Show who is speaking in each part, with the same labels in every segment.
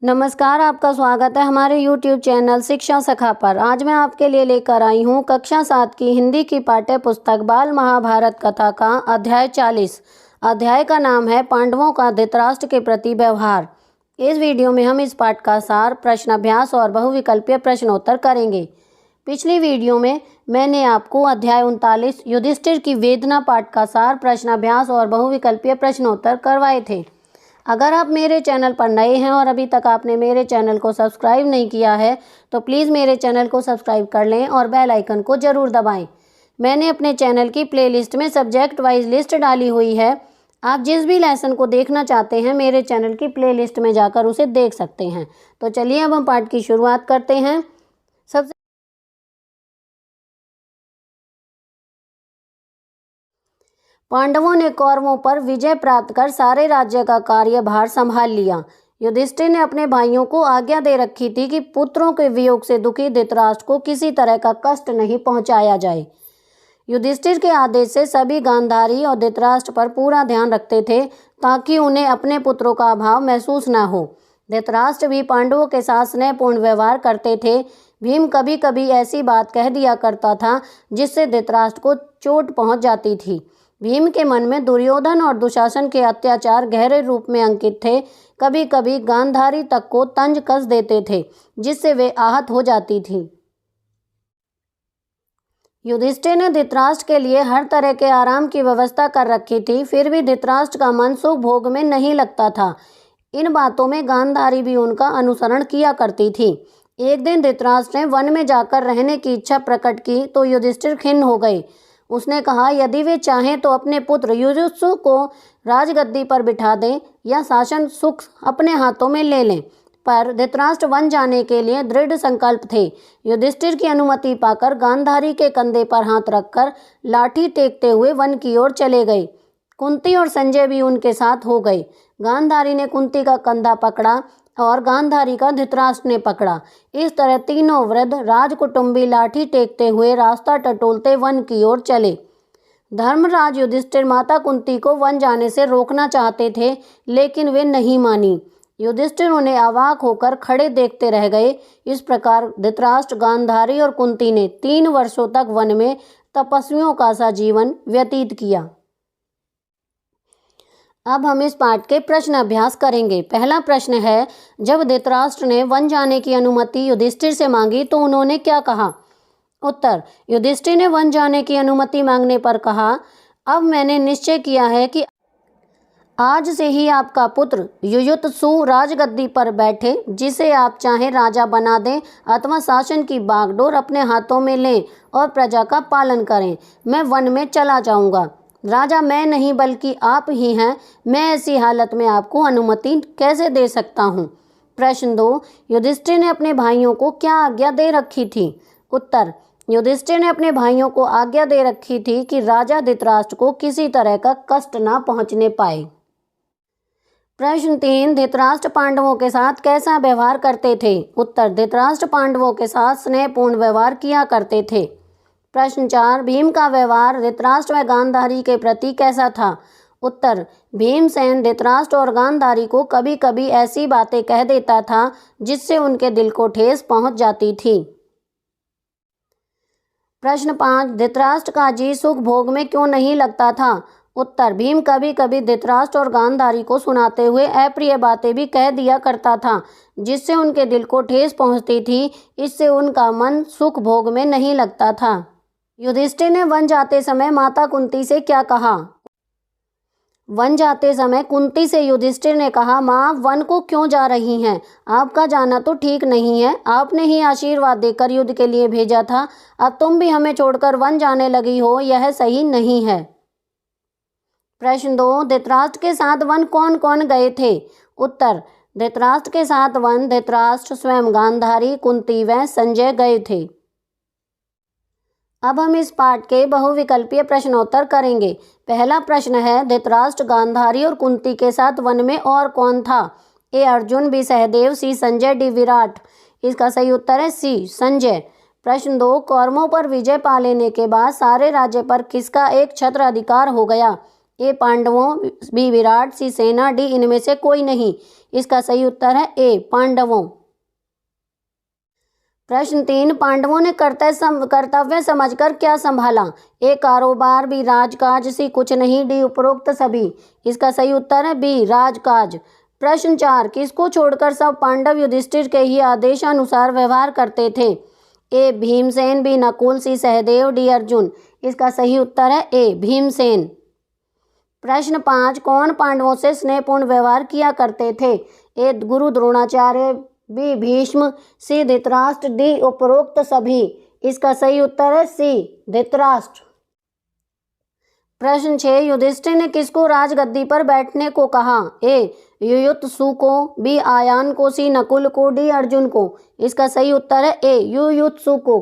Speaker 1: नमस्कार, आपका स्वागत है हमारे YouTube चैनल शिक्षा सखा पर। आज मैं आपके लिए लेकर आई हूँ कक्षा 7 की हिंदी की पाठ्य पुस्तक बाल महाभारत कथा का अध्याय 40। अध्याय का नाम है पांडवों का धृतराष्ट्र के प्रति व्यवहार। इस वीडियो में हम इस पाठ का सार, प्रश्न अभ्यास और बहुविकल्पीय प्रश्नोत्तर करेंगे। पिछली वीडियो में मैंने आपको अध्याय 39 युधिष्ठिर की वेदना पाठ का सार, प्रश्न अभ्यास और बहुविकल्पीय प्रश्नोत्तर करवाए थे। अगर आप मेरे चैनल पर नए हैं और अभी तक आपने मेरे चैनल को सब्सक्राइब नहीं किया है तो प्लीज़ मेरे चैनल को सब्सक्राइब कर लें और बेल आइकन को ज़रूर दबाएं। मैंने अपने चैनल की प्लेलिस्ट में सब्जेक्ट वाइज लिस्ट डाली हुई है। आप जिस भी लेसन को देखना चाहते हैं मेरे चैनल की प्लेलिस्ट में जाकर उसे देख सकते हैं। तो चलिए अब हम पाठ की शुरुआत करते हैं। सबसे पांडवों ने कौरवों पर विजय प्राप्त कर सारे राज्य का कार्यभार संभाल लिया। युधिष्ठिर ने अपने भाइयों को आज्ञा दे रखी थी कि पुत्रों के वियोग से दुखी धृतराष्ट्र को किसी तरह का कष्ट नहीं पहुंचाया जाए। युधिष्ठिर के आदेश से सभी गांधारी और धृतराष्ट्र पर पूरा ध्यान रखते थे ताकि उन्हें अपने पुत्रों का अभाव महसूस न हो। धृतराष्ट्र भी पांडवों के साथ स्नेहपूर्ण व्यवहार करते थे। भीम कभी कभी ऐसी बात कह दिया करता था जिससे धृतराष्ट्र को चोट पहुंच जाती थी। भीम के मन में दुर्योधन और दुशासन के अत्याचार गहरे रूप में अंकित थे। कभी कभी गांधारी तक को तंज कस देते थे जिससे वे आहत हो जाती थी। युधिष्ठिर ने धृतराष्ट्र के लिए हर तरह के आराम की व्यवस्था कर रखी थी, फिर भी धृतराष्ट्र का मन सुख भोग में नहीं लगता था। इन बातों में गांधारी भी उनका अनुसरण किया करती थी। एक दिन धृतराष्ट्र ने वन में जाकर रहने की इच्छा प्रकट की तो युधिष्ठिर खिन्न हो गए। उसने कहा, यदि वे चाहें तो अपने पुत्र युयुत्सु को राजगद्दी पर बिठा दें या शासन सुख अपने हाथों में ले लें। पर धृतराष्ट्र वन जाने के लिए दृढ़ संकल्प थे। युधिष्ठिर की अनुमति पाकर गांधारी के कंधे पर हाथ रखकर लाठी टेकते हुए वन की ओर चले गए। कुंती और संजय भी उनके साथ हो गए। गांधारी ने कुंती का कंधा पकड़ा और गांधारी का धृतराष्ट्र ने पकड़ा। इस तरह तीनों वृद्ध राजकुटुंबी लाठी टेकते हुए रास्ता टटोलते वन की ओर चले। धर्मराज युधिष्ठिर माता कुंती को वन जाने से रोकना चाहते थे लेकिन वे नहीं मानी। युधिष्ठिर उन्हें अवाक होकर खड़े देखते रह गए। इस प्रकार धृतराष्ट्र, गांधारी और कुंती ने 3 वर्षों तक वन में तपस्वियों का सा जीवन व्यतीत किया। अब हम इस पाठ के प्रश्न अभ्यास करेंगे। पहला प्रश्न है, जब धृतराष्ट्र ने वन जाने की अनुमति युधिष्ठिर से मांगी तो उन्होंने क्या कहा? उत्तर, युधिष्ठिर ने वन जाने की अनुमति मांगने पर कहा, अब मैंने निश्चय किया है कि आज से ही आपका पुत्र युयुत्सु राजगद्दी पर बैठे, जिसे आप चाहें राजा बना दें अथवा शासन की बागडोर अपने हाथों में लें और प्रजा का पालन करें। मैं वन में चला जाऊंगा। राजा मैं नहीं बल्कि आप ही हैं। मैं ऐसी हालत में आपको अनुमति कैसे दे सकता हूँ? प्रश्न 2, युधिष्ठिर ने अपने भाइयों को क्या आज्ञा दे रखी थी? उत्तर, युधिष्ठिर ने अपने भाइयों को आज्ञा दे रखी थी कि राजा धृतराष्ट्र को किसी तरह का कष्ट न पहुँचने पाए। प्रश्न 3, धृतराष्ट्र पांडवों के साथ कैसा व्यवहार करते थे? उत्तर, धृतराष्ट्र पांडवों के साथ स्नेहपूर्ण व्यवहार किया करते थे। प्रश्न 4, भीम का व्यवहार धृतराष्ट्र व गांधारी के प्रति कैसा था? उत्तर, भीमसेन धृतराष्ट्र और गांधारी को कभी कभी ऐसी बातें कह देता था जिससे उनके दिल को ठेस पहुंच जाती थी। प्रश्न 5, धृतराष्ट्र का जी सुख भोग में क्यों नहीं लगता था? उत्तर, भीम कभी कभी धृतराष्ट्र और गांधारी को सुनाते हुए अप्रिय बातें भी कह दिया करता था जिससे उनके दिल को ठेस पहुंचती थी। इससे उनका मन सुख भोग में नहीं लगता था। युधिष्ठिर ने वन जाते समय माता कुंती से क्या कहा? वन जाते समय कुंती से युधिष्ठिर ने कहा, माँ, वन को क्यों जा रही हैं? आपका जाना तो ठीक नहीं है। आपने ही आशीर्वाद देकर युद्ध के लिए भेजा था, अब तुम भी हमें छोड़कर वन जाने लगी हो, यह सही नहीं है। प्रश्न 2, धृतराष्ट्र के साथ वन कौन कौन गए थे? उत्तर, धृतराष्ट्र के साथ वन धृतराष्ट्र, स्वयं गांधारी, कुंती व संजय गए थे। अब हम इस पाठ के बहुविकल्पीय प्रश्नोत्तर करेंगे। पहला प्रश्न है, धृतराष्ट्र, गांधारी और कुंती के साथ वन में और कौन था? ए अर्जुन, बी सहदेव, सी संजय, डी विराट। इसका सही उत्तर है सी संजय। प्रश्न 2, कौरवों पर विजय पा लेने के बाद सारे राज्य पर किसका एक छत्र अधिकार हो गया? ए पांडवों, बी विराट, सी सेना, डी इनमें से कोई नहीं। इसका सही उत्तर है ए पांडवों। प्रश्न 3, पांडवों ने कर्तव्य समझकर क्या संभाला? ए कारोबार, बी राजकाज, सी कुछ नहीं, डी उपरोक्त सभी। इसका सही उत्तर है बी राजकाज। प्रश्न 4, किसको छोड़कर सब पांडव युधिष्ठिर के ही आदेशानुसार व्यवहार करते थे? ए भीमसेन, बी नकुल, सी सहदेव, डी अर्जुन। इसका सही उत्तर है ए भीमसेन। प्रश्न 5, कौन पांडवों से स्नेहपूर्ण व्यवहार किया करते थे? ए गुरु द्रोणाचार्य, बी भीष्म, सी धृतराष्ट्र, डी उपरोक्त सभी। इसका सही उत्तर है सी धृतराष्ट्र। प्रश्न 6, युधिष्ठिर ने किसको राजगद्दी पर बैठने को कहा? ए युयुत्सु को, बी आयान को, सी नकुल को, डी अर्जुन को। इसका सही उत्तर है ए युयुत्सु को।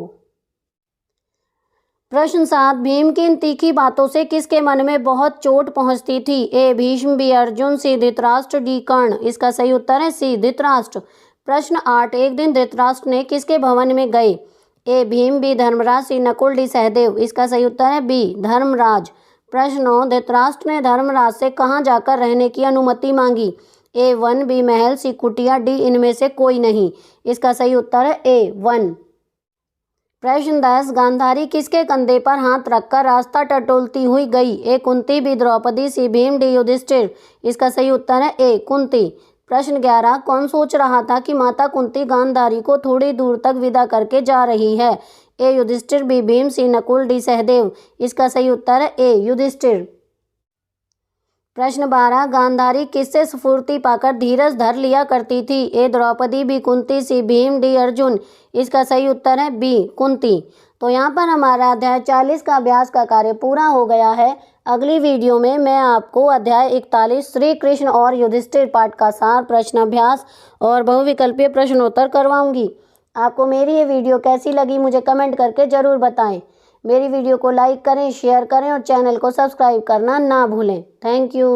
Speaker 1: प्रश्न 7, भीम की इन तीखी बातों से किसके मन में बहुत चोट पहुंचती थी? ए भीष्म, बी अर्जुन, सी धृतराष्ट्र, डी कर्ण। इसका सही उत्तर है सी धृतराष्ट्र। प्रश्न 8, एक दिन धृतराष्ट्र ने किसके भवन में गए? ए भीम, बी धर्मराज, सी नकुल, डी सहदेव। इसका सही उत्तर है बी धर्मराज। प्रश्न 9, धृतराष्ट्र ने धर्मराज से कहाँ जाकर रहने की अनुमति मांगी? ए वन, बी महल, सी कुटिया, डी इनमें से कोई नहीं। इसका सही उत्तर है ए वन। प्रश्न 10, गांधारी किसके कंधे पर हाथ रखकर रास्ता टटोलती हुई गई? ए कुंती, बी द्रौपदी, सी भीम, डी युधिष्ठिर। इसका सही उत्तर है ए कुंती। प्रश्न 11, कौन सोच रहा था कि माता कुंती गांधारी को थोड़ी दूर तक विदा करके जा रही है? ए युधिष्ठिर, बी भीम, सी नकुल, डी सहदेव। इसका सही उत्तर है ए युधिष्ठिर। प्रश्न 12, गांधारी किससे स्फूर्ति पाकर धीरज धर लिया करती थी? ए द्रौपदी, बी कुंती, सी भीम, डी अर्जुन। इसका सही उत्तर है बी कुंती। तो यहाँ पर हमारा अध्याय 40 का अभ्यास का कार्य पूरा हो गया है। अगली वीडियो में मैं आपको अध्याय 41 श्री कृष्ण और युधिष्ठिर पाठ का सार, प्रश्न अभ्यास और बहुविकल्पीय प्रश्नोत्तर करवाऊंगी। आपको मेरी ये वीडियो कैसी लगी मुझे कमेंट करके ज़रूर बताएं। मेरी वीडियो को लाइक करें, शेयर करें और चैनल को सब्सक्राइब करना ना भूलें। Thank you.